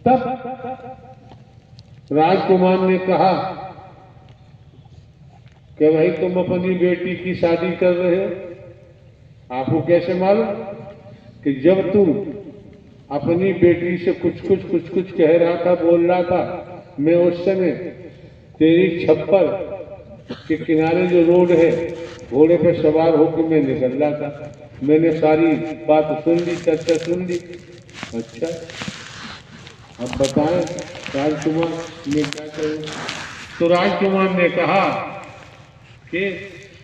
तब राजकुमार ने कहा कि भाई तुम अपनी बेटी की शादी कर रहे हो। आपको कैसे मालूम? कि जब तुम अपनी बेटी से कुछ कह रहा था, बोल रहा था, मैं उस समय तेरी छप्पर के किनारे जो रोड है, घोड़े पे सवार होकर मैं निकल रहा था। मैंने सारी बात सुन ली, चर्चा सुन ली। अच्छा, अब बताएं राजकुमार मैं क्या करूं? तो राजकुमार ने कहा कि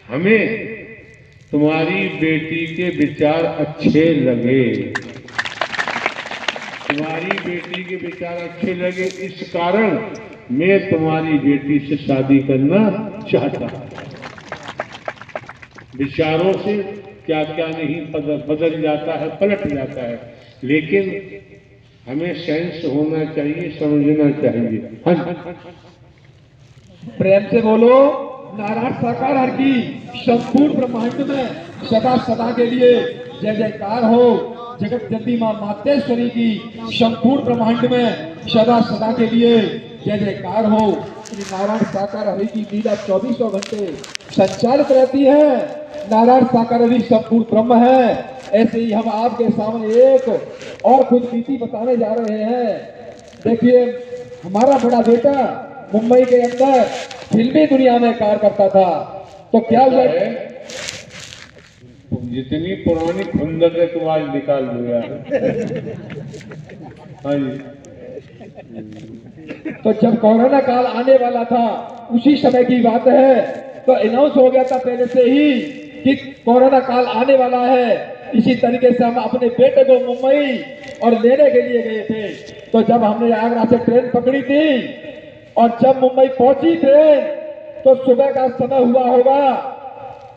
हमें तुम्हारी बेटी के विचार अच्छे लगे, तुम्हारी बेटी के विचार अच्छे लगे, इस कारण मैं तुम्हारी बेटी से शादी करना चाहता हूं। विचारों से क्या क्या नहीं बदल जाता है, पलट जाता है, लेकिन हमें सेंस होना चाहिए, समझना चाहिए। हाँ, प्रेम से बोलो। नारायण साकार हर की संपूर्ण ब्रह्मांड में सदा सदा के लिए जय जयकार हो। जगत जननी मां मातेश्वरी की संपूर्ण ब्रह्मांड में सदा सदा के लिए जय जयकार हो। श्री नारायण साकार हरि की लीला 24 घंटे संचालित रहती है। नारायण साकार हरि संपूर्ण ब्रह्म है। ऐसे ही हम आपके सामने एक और खुद नीति बताने जा रहे हैं। देखिए, हमारा बड़ा बेटा मुंबई के अंदर फिल्मी दुनिया में कार्य करता था। तो क्या हुआ है जितनी पुरानी खुंदक है तुम आज निकाल दो यार। हाँ जी। तो जब कोरोना काल आने वाला था, उसी समय की बात है। तो अनाउंस हो गया था पहले से ही कि कोरोना काल आने वाला है। इसी तरीके से हम अपने बेटे को मुंबई और लेने के लिए गए थे। तो जब हमने आगरा से ट्रेन पकड़ी थी और जब मुंबई पहुंची ट्रेन, तो सुबह का समय हुआ होगा,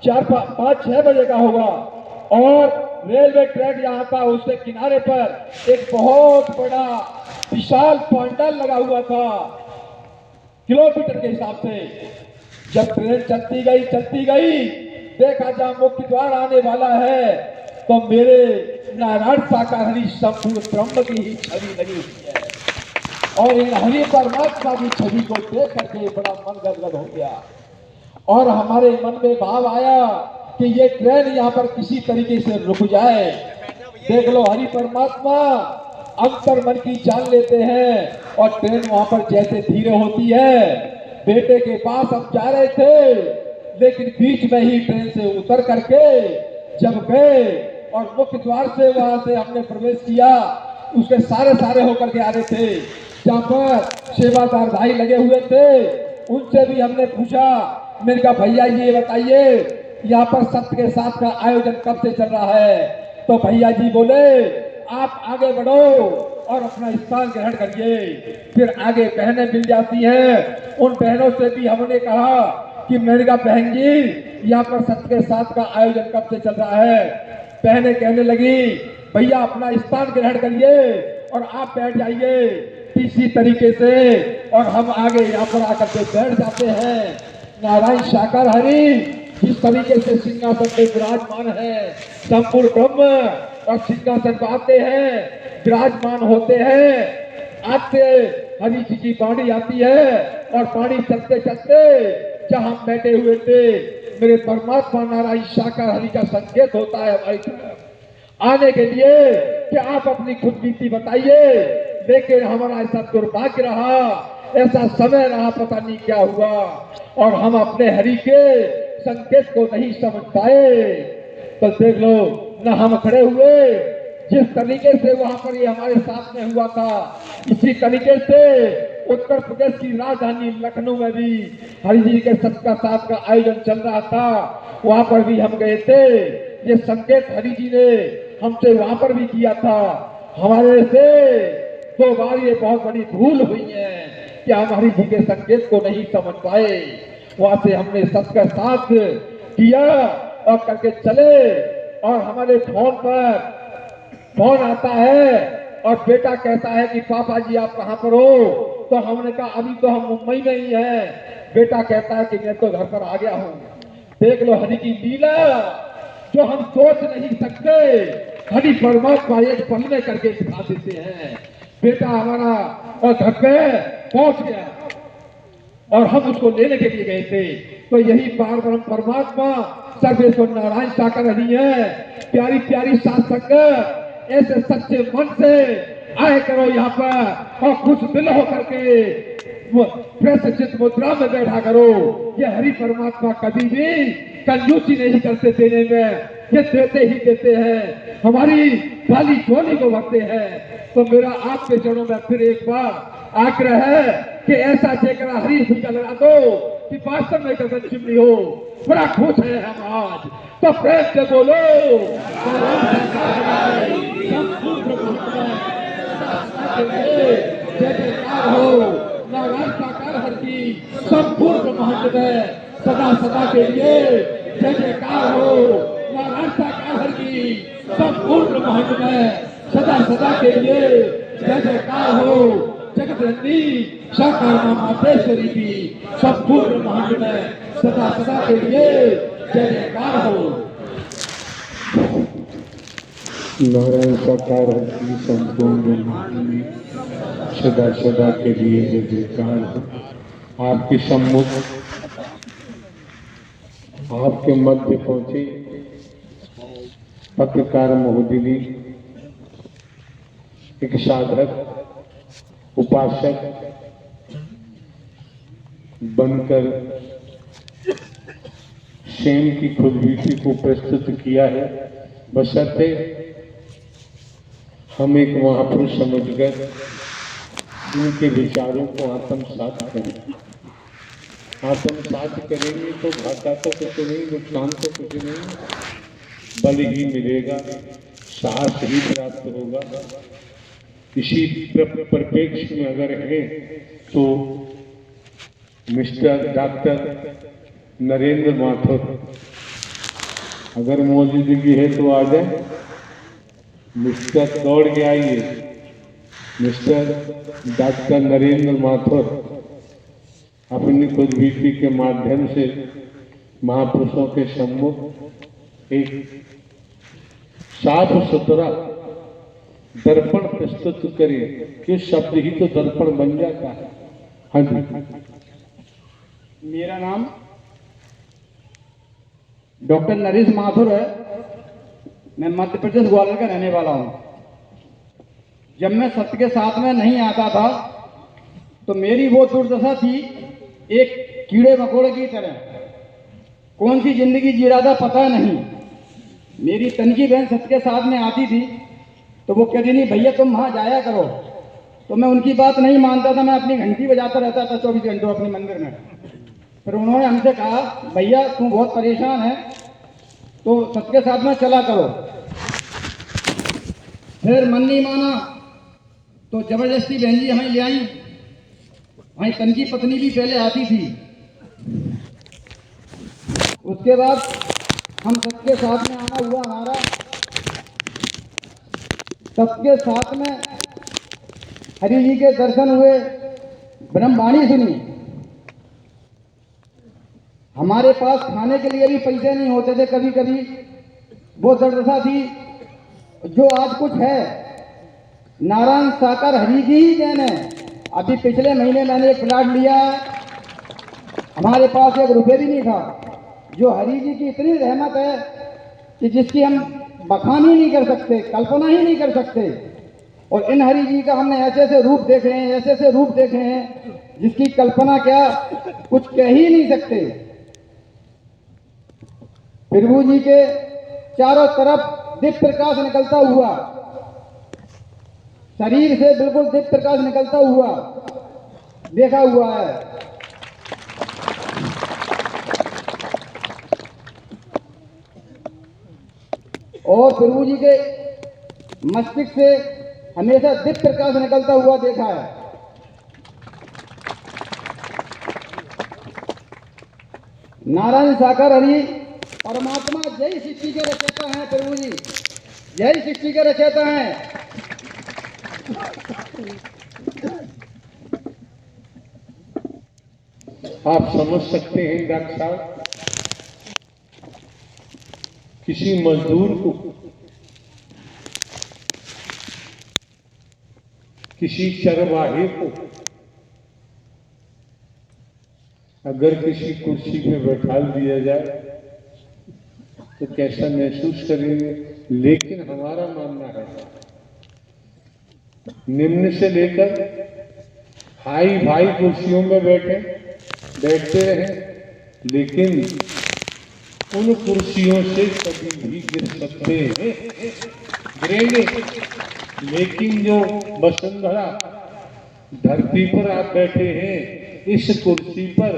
4-5-6 बजे का होगा। और रेलवे ट्रैक यहाँ था, उसके किनारे पर एक बहुत बड़ा विशाल पंडाल लगा हुआ था किलोमीटर के हिसाब से। जब ट्रेन चलती गई, देखा जहां मुख्य द्वार आने वाला है, तो मेरे नारायण साकार हरि संपूर्ण ब्रह्म की ही छवि लगी हुई है। और इन हरि परमात्मा की छवि को देख करके बड़ा मन गदगद हो गया। और हमारे मन में भाव आया कि ये ट्रेन यहाँ पर किसी तरीके से रुक जाए। देख लो, हरि परमात्मा अंतर मन की जान लेते हैं। और ट्रेन वहां पर जैसे धीरे होती है, बेटे के पास हम जा रहे थे, लेकिन बीच में ही ट्रेन से उतर करके जब गए और मुख्य द्वार से वहां से हमने प्रवेश किया, उसके सारे होकर के आ रहे थे। जहां पर सेवादार भाई लगे हुए थे, उनसे भी हमने पूछा। मैंने कहा, भैया ये बताइए, यहाँ पर सत्य के साथ का आयोजन कब से चल रहा है? तो भैया जी बोले, आप आगे बढ़ो और अपना स्थान ग्रहण करिए। फिर आगे बहनें मिल जाती हैं, उन बहनों से भी हमने कहा कि मैंने कहा, बहन जी यहाँ पर सत्य के साथ का आयोजन कब से चल रहा है? बहनें कहने लगी, भैया अपना स्थान ग्रहण करिए और आप बैठ जाइए इसी तरीके से। और हम आगे यहाँ पर आकर के बैठ जाते हैं। नारायण साकार हरि जिस तरीके से सिंहासन पे विराजमान है, संपूर्ण ब्रह्म और सिंहासन पर आते हैं, विराजमान होते हैं। आते हरि जी की वाणी आती है और वाणी चलते चलते जहां हम बैठे हुए थे, मेरे परमात्मा नारायण साकार हरि का संकेत होता है हमारी तरफ आने के लिए कि आप अपनी खुद बीती बताइए। लेकिन हमारा ऐसा दुर्भाग्य रहा, ऐसा समय रहा, पता नहीं क्या हुआ, और हम अपने हरि के संकेत को नहीं समझ पाए। तो देख लो, न हम खड़े हुए, जिस तरीके से वहां पर ये हमारे साथ में हुआ था, इसी तरीके से उत्तर प्रदेश की राजधानी लखनऊ में भी हरि जी के सबका साथ का आयोजन चल रहा था। वहां पर भी हम गए थे। ये संकेत हरि जी ने हमसे वहां पर भी किया था। हमारे से 2 बार ये बहुत बड़ी भूल हुई है कि हम हरि जी के संकेत को नहीं समझ पाए। वहां से हमने सबका साथ किया और करके चले। और हमारे फोन आता है और बेटा कहता है कि पापा जी आप कहां पर हो? तो हमने कहा, अभी तो हम मुंबई में ही हैं। बेटा कहता है कि मैं तो घर पर आ गया हूं। देख लो हरि की लीला, जो हम सोच नहीं सकते, हरि परमात्मा एक पल में करके दिखा देते हैं। बेटा हमारा और घर पे पहुंच गया और हम उसको लेने के लिए गए थे। तो यही पार ब्रह्म परमात्मा सर्वेश्वर नारायण साकार हरि है। प्यारी प्यारी सात संगत, ऐसे सच्चे मन से आए करो यहाँ पर और खुश दिल होकर के प्रसिद्ध मुद्रा में बैठा करो। ये हरि परमात्मा कभी भी कंजूसी नहीं करते देने में, ये देते ही देते हैं, हमारी खाली झोली को भरते हैं। तो मेरा आपके चरणों में फिर एक बार आग्रह है कि ऐसा जेकर हरी फुलका लगा दो कि वास्तव में गगन चिमनी हो। बड़ा खुश है हम आज, तो प्रेम से बोलो जय जयकार हो नारायण साकार हर की संपूर्ण ब्रह्मांड में सदा सदा के लिए जय जयकार हो नारायण साकार हर की संपूर्ण ब्रह्मांड में सदा सदा के लिए जय जयकार हो जगत जननी साकार मां मातेश्वरी की संपूर्ण ब्रह्मांड में सदा सदा के लिए जय जयकार हो। नारायण साकार की संपूर्ण ब्रह्मांड में सदा सदा के लिए जय जयकार हो। आपके सम्मुख आपके मध्य पहुंचे पत्रकार महोदय, एक साधक उपासक बनकर सेन की खुदबीती को प्रस्तुत किया है। बशर्ते हम एक महापुरुष समझकर उनके विचारों को आत्मसात करें। आत्मसात करेंगे तो घाटा तो कुछ नहीं, नुकसान तो कुछ नहीं, बल ही मिलेगा, साहस ही प्राप्त होगा। इसी परिप्रेक्ष्य में अगर है तो मिस्टर डॉक्टर नरेंद्र माथुर अगर मौजूदगी है तो आ जाए। मिस्टर दौड़ के आइए। मिस्टर डॉक्टर नरेंद्र माथुर अपनी खुदबीती के माध्यम से महापुरुषों के सम्मुख एक साफ सुथरा दर्पण प्रस्तुत करे कि शब्द ही तो दर्पण बन जाता है। हाँ जी। मेरा नाम डॉक्टर नरेश माथुर है। मैं मध्य प्रदेश ग्वालियर का रहने वाला हूँ। जब मैं सत्य के साथ में नहीं आता था तो मेरी वो दुर्दशा थी एक कीड़े मकोड़े की तरह। कौन सी जिंदगी जी रहा था पता नहीं। मेरी तनकी बहन सत्य के साथ में आती थी तो वो कहती नहीं भैया तुम वहाँ जाया करो। तो मैं उनकी बात नहीं मानता था, मैं अपनी घंटी बजाता रहता था 24 घंटों अपने मंदिर में। फिर उन्होंने हमसे कहा भैया तुम बहुत परेशान है तो सत्य के साथ में चला करो। फिर मन नहीं माना तो जबरदस्ती बहन जी हमें ले आई। वहीं तनकी पत्नी भी पहले आती थी। उसके बाद हम सबके साथ में आना हुआ हमारा। सबके साथ में हरि जी के दर्शन हुए, ब्रह्मवाणी सुनी। हमारे पास खाने के लिए भी पैसे नहीं होते थे। कभी कभी वो दुर्दशा थी। जो आज कुछ है नारायण साकार हरि जी ही देन है। अभी पिछले महीने मैंने एक प्लाट लिया, हमारे पास एक रुपये भी नहीं था। जो हरि जी की इतनी रहमत है कि जिसकी हम बखान ही नहीं कर सकते, कल्पना ही नहीं कर सकते। और इन हरि जी का हमने ऐसे ऐसे रूप देखे हैं, ऐसे ऐसे रूप देखे हैं जिसकी कल्पना क्या कुछ कह ही नहीं सकते। प्रभु जी के चारों तरफ दिव्य प्रकाश निकलता हुआ, शरीर से बिल्कुल दिव्य प्रकाश निकलता हुआ देखा हुआ है। और प्रभु जी के मस्तिष्क से हमेशा दिव्य प्रकाश निकलता हुआ देखा है। नारायण साकार हरि परमात्मा जय सृष्टि के रचयिता हैं। प्रभु जी जय सृष्टि के रचयिता हैं। आप समझ सकते हैं डॉक्टर साहब, किसी मजदूर को किसी चरवाहे को अगर किसी कुर्सी पे बैठा दिया जाए तो कैसा महसूस करेंगे। लेकिन हमारा मानना है निम्न से लेकर हाई फाई कुर्सियों में बैठते रहे, लेकिन उन कुर्सियों से कभी भी गिर सकते हैं, गिरेंगे। लेकिन जो वसुंधरा धरती पर आप बैठे हैं, इस कुर्सी पर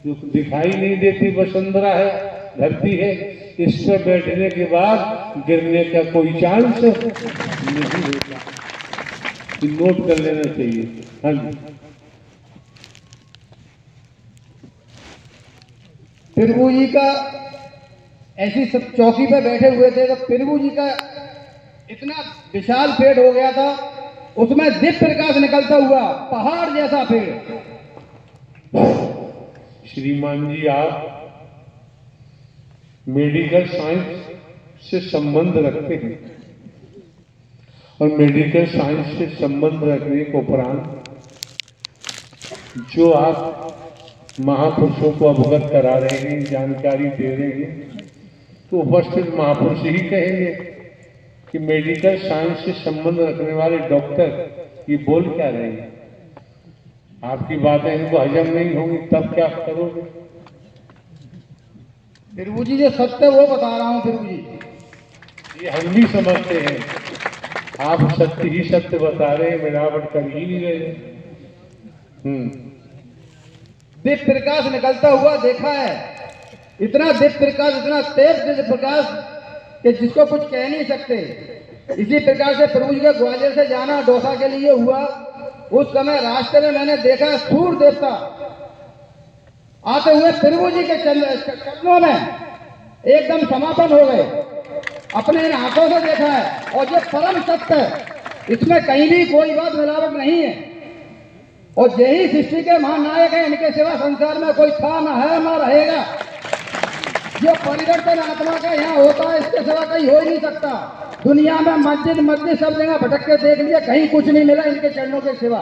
जो दिखाई नहीं देती वसुंधरा है, धरती है, इस पर बैठने के बाद गिरने का कोई चांस नहीं होता। नोट कर लेना चाहिए। हाँ जी। प्रभु जी का ऐसी सब चौकी पे बैठे हुए थे तो प्रभु जी का इतना विशाल पेड़ हो गया था, उसमें दिव्य प्रकाश निकलता हुआ पहाड़ जैसा पेड़। श्रीमान जी, आप मेडिकल साइंस से संबंध रखते हैं और मेडिकल साइंस से संबंध रखने के उपरांत जो आप महापुरुषों को अवगत करा रहे हैं, जानकारी दे रहे हैं, तो उपस्थित महापुरुष ही कहेंगे कि मेडिकल साइंस से संबंध रखने वाले डॉक्टर ये बोल क्या रहे हैं। आपकी बातें इनको हजम नहीं होंगी, तब क्या करोगे। प्रभु जी जो सत्य वो बता रहा हूँ। प्रभु जी ये हम भी समझते हैं, आप सत्य ही सत्य बता रहे हैं, मिलावट कर ही नहीं रहे। दिव्य प्रकाश निकलता हुआ देखा है, इतना दिव्य प्रकाश, इतना तेज दिव्य प्रकाश कि जिसको कुछ कह नहीं सकते। इसी प्रकार से प्रभु जी के ग्वालियर से जाना डोसा के लिए हुआ। उस समय रास्ते में मैंने देखा सूर्य देवता आते हुए प्रभु जी के चरणों में एकदम समापन हो गए, अपने इन आंखों से देखा है। और ये परम सत्य है, इसमें कहीं भी कोई बात मिलावट नहीं है। और यही सृष्टि के महानायक है, इनके सिवा संसार में कोई था, न है, न रहेगा। जो परिवर्तन आत्मा का यहाँ होता है, इसके सिवा कहीं हो ही नहीं सकता। दुनिया में मस्जिद सब जगह भटक के देख लिया, कहीं कुछ नहीं मिला इनके चरणों के सिवा।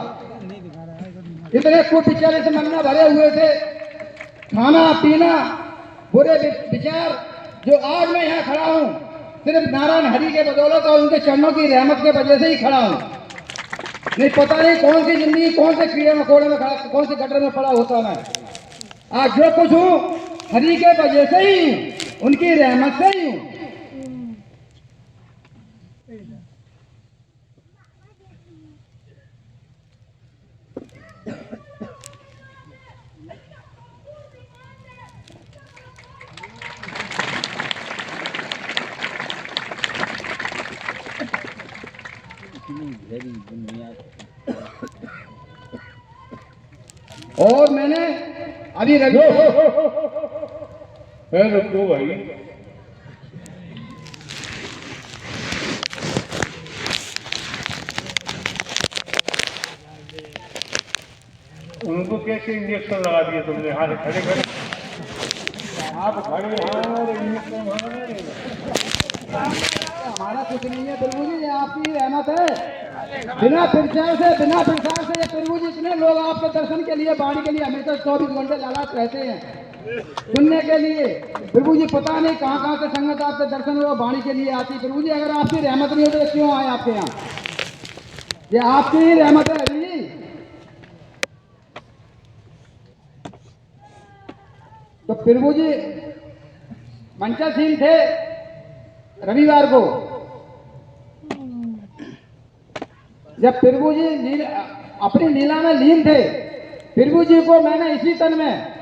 इतने कुविचार इस मन में भरे हुए थे, खाना पीना बुरे विचार, जो आज मैं यहाँ खड़ा हूँ सिर्फ नारायण हरि के बदौलत और उनके चरणों की रहमत के वजह से ही खड़ा हूँ। नहीं पता नहीं कौन सी जिंदगी कौन से कीड़े मकोड़े में खड़ा, कौन से गटर में पड़ा होता मैं। आज जो कुछ हूँ हरि के वजह से ही हूँ, उनकी रहमत से ही हूँ। और मैंने अभी रुको भाई, उनको कैसे इंजेक्शन लगा दिया तुमने। हाँ खड़े खड़े आप खड़े, हाँ इंजेक्शन हमारा कुछ नहीं है प्रभु जी, ये आपकी रहमत है। बिना प्रचार से बिना प्रसार से ये प्रभु जी इतने लोग आपके दर्शन के लिए, वाणी के लिए हमेशा 24 घंटे लालाच रहते हैं सुनने के लिए। प्रभु जी पता नहीं कहाँ कहाँ से संगत आपके दर्शन हुआ वाणी के लिए आती। प्रभु जी अगर आपकी रहमत नहीं होती तो क्यों आए आपके यहाँ, ये आपकी ही रहमत है अभी। तो प्रभु जी मंचलसीन थे रविवार को, जब प्रभु जी अपनी लीला में लीन थे, प्रभु जी को मैंने इसी तन में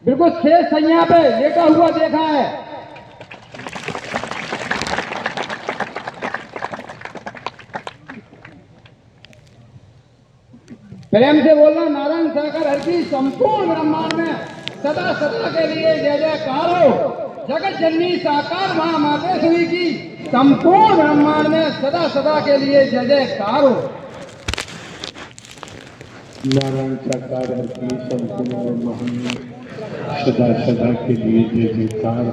बिल्कुल शेष सैया पे लेटा हुआ देखा है। प्रेम से बोलना, नारायण सागर हर की संपूर्ण ब्रह्मांड में सदा सदा के लिए जय जयकार हो। जगत जननी साकार मां मातेश्वरी की संपूर्ण ब्रह्मांड में सदा सदा के लिए जय जयकार हो। नारायण साकार हर की संपूर्ण ब्रह्मांड में सदा सदा के लिए जय जयकार।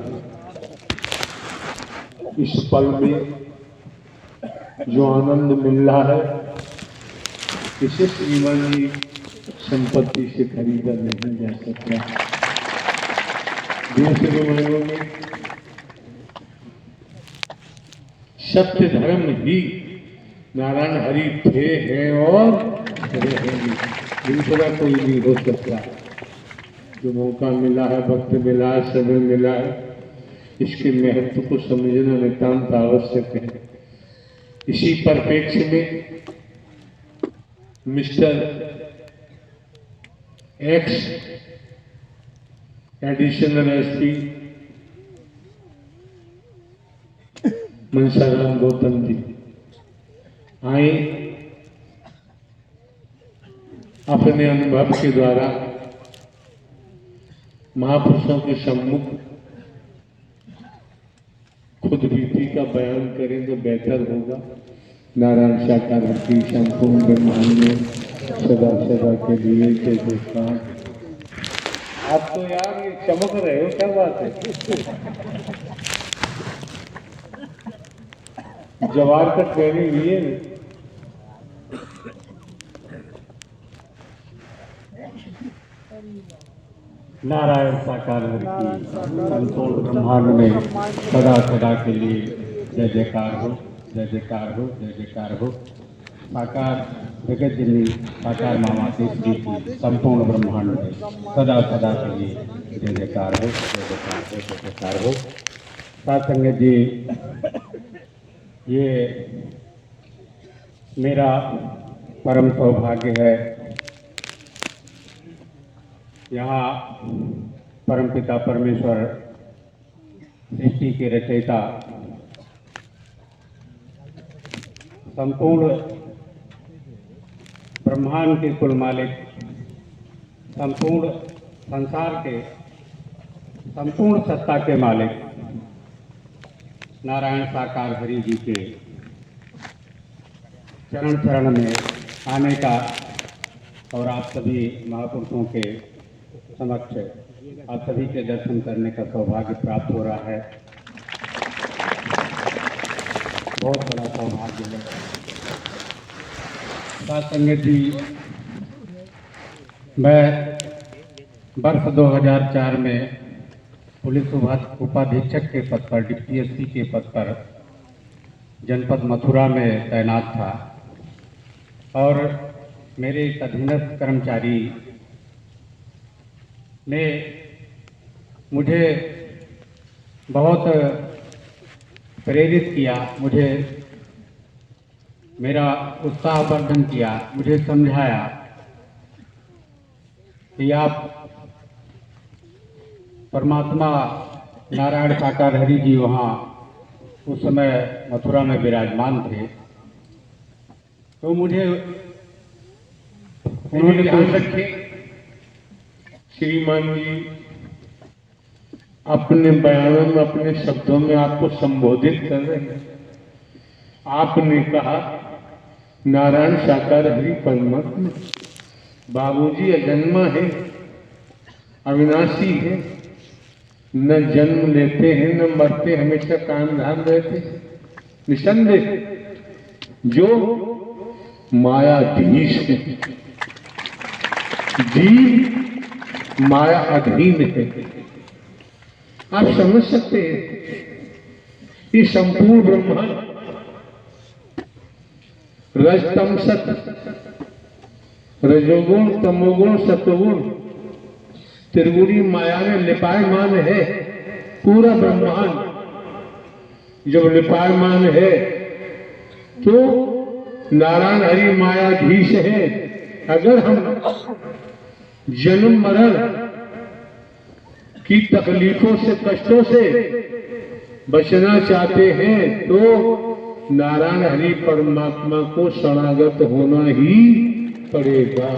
इस पल में जो आनंद मिल रहा है इसे श्रीमान जी संपत्ति से खरीदा नहीं जा सकता। दूसरे मायनों में सत्य धर्म ही नारायण हरि थे, हैं और रहेंगे। दूसरा कोई नहीं हो सकता। जो मौका मिला है, वक्त मिला है, समय मिला है, इसके महत्व को समझना नितांत आवश्यक है। इसी परिप्रेक्ष्य में mister X additional SP Mansaram Gautam ji आए, अपने अनुभव के द्वारा महापुरुषों के सम्मुख खुद बीती का बयान करें तो बेहतर होगा। नारायण साकार की संपूर्ण ब्रह्मांड में सदा सदा के लिए जय जयकार। आप तो यार ये चमक रहे हो, क्या बात है? जवार का ट्रेनिंग लिए ना। नारायण साकार की संपूर्ण ब्रह्मांड में सदा सदा के लिए जय जयकार हो, जय जयकार हो, जय जयकार हो। साकार जगत जननी साकार मामा केसरी की संपूर्ण ब्रह्मांड में सदा सदा के लिए जय जयकार हो, जय जयकार हो, जय जयकार हो। साथ संगत जी, ये मेरा परम सौभाग्य है यहाँ परमपिता परमेश्वर सृष्टि के रचयिता संपूर्ण ब्रह्मांड के कुल मालिक, संपूर्ण संसार के संपूर्ण सत्ता के मालिक नारायण साकार हरि जी के चरण चरण में आने का और आप सभी महापुरुषों के समक्ष आप सभी के दर्शन करने का सौभाग्य प्राप्त हो रहा है। बहुत बड़ा सौभाग्य है। साथ संगत जी, मैं वर्ष 2004 में पुलिस उपाधीक्षक के पद पर, डिप्टी एसपी के पद पर जनपद मथुरा में तैनात था और मेरे एक अधीनस्थ कर्मचारी ने मुझे बहुत प्रेरित किया, मुझे मेरा उत्साहवर्धन किया, मुझे समझाया कि आप परमात्मा नारायण साकार हरि जी वहाँ उस समय मथुरा में विराजमान थे। तो मुझे उन्होंने ध्यान रखे श्रीमान जी अपने बयानों में, अपने शब्दों में आपको संबोधित कर रहे हैं। आपने कहा नारायण साकार हरि परमात्मा बाबूजी अजन्मा है, अविनाशी है, न जन्म लेते हैं न मरते, हमेशा कान धाम रहते। निसंदेह जो मायाधीश है, जीव माया अधीन है। आप समझ सकते हैं ये संपूर्ण ब्रह्मांड रज तम सत, रजोगुण तमोगुण सतोगुण त्रिगुणी माया में लिपायमान है। पूरा ब्रह्मांड जब लिपायमान है तो नारायण हरि मायाधीश है। अगर हम जन्म मरण की तकलीफों से, कष्टों से बचना चाहते हैं तो नारायण हरि परमात्मा को शरणागत होना ही पड़ेगा,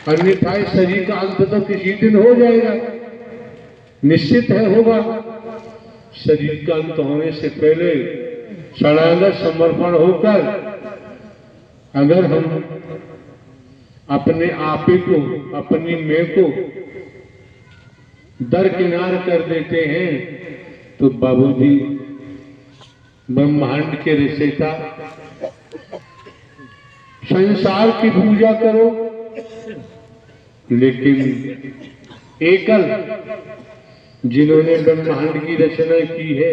अन्यथा इस शरीर का अंत तो किसी दिन हो जाएगा, निश्चित है होगा। शरीर का अंत होने से पहले शरणागत समर्पण होकर अगर हम अपने आपे को, अपनी मैं को दरकिनार कर देते हैं तो बाबूजी ब्रह्मांड के रचयिता संसार की पूजा करो, लेकिन एकल जिन्होंने ब्रह्मांड की रचना की है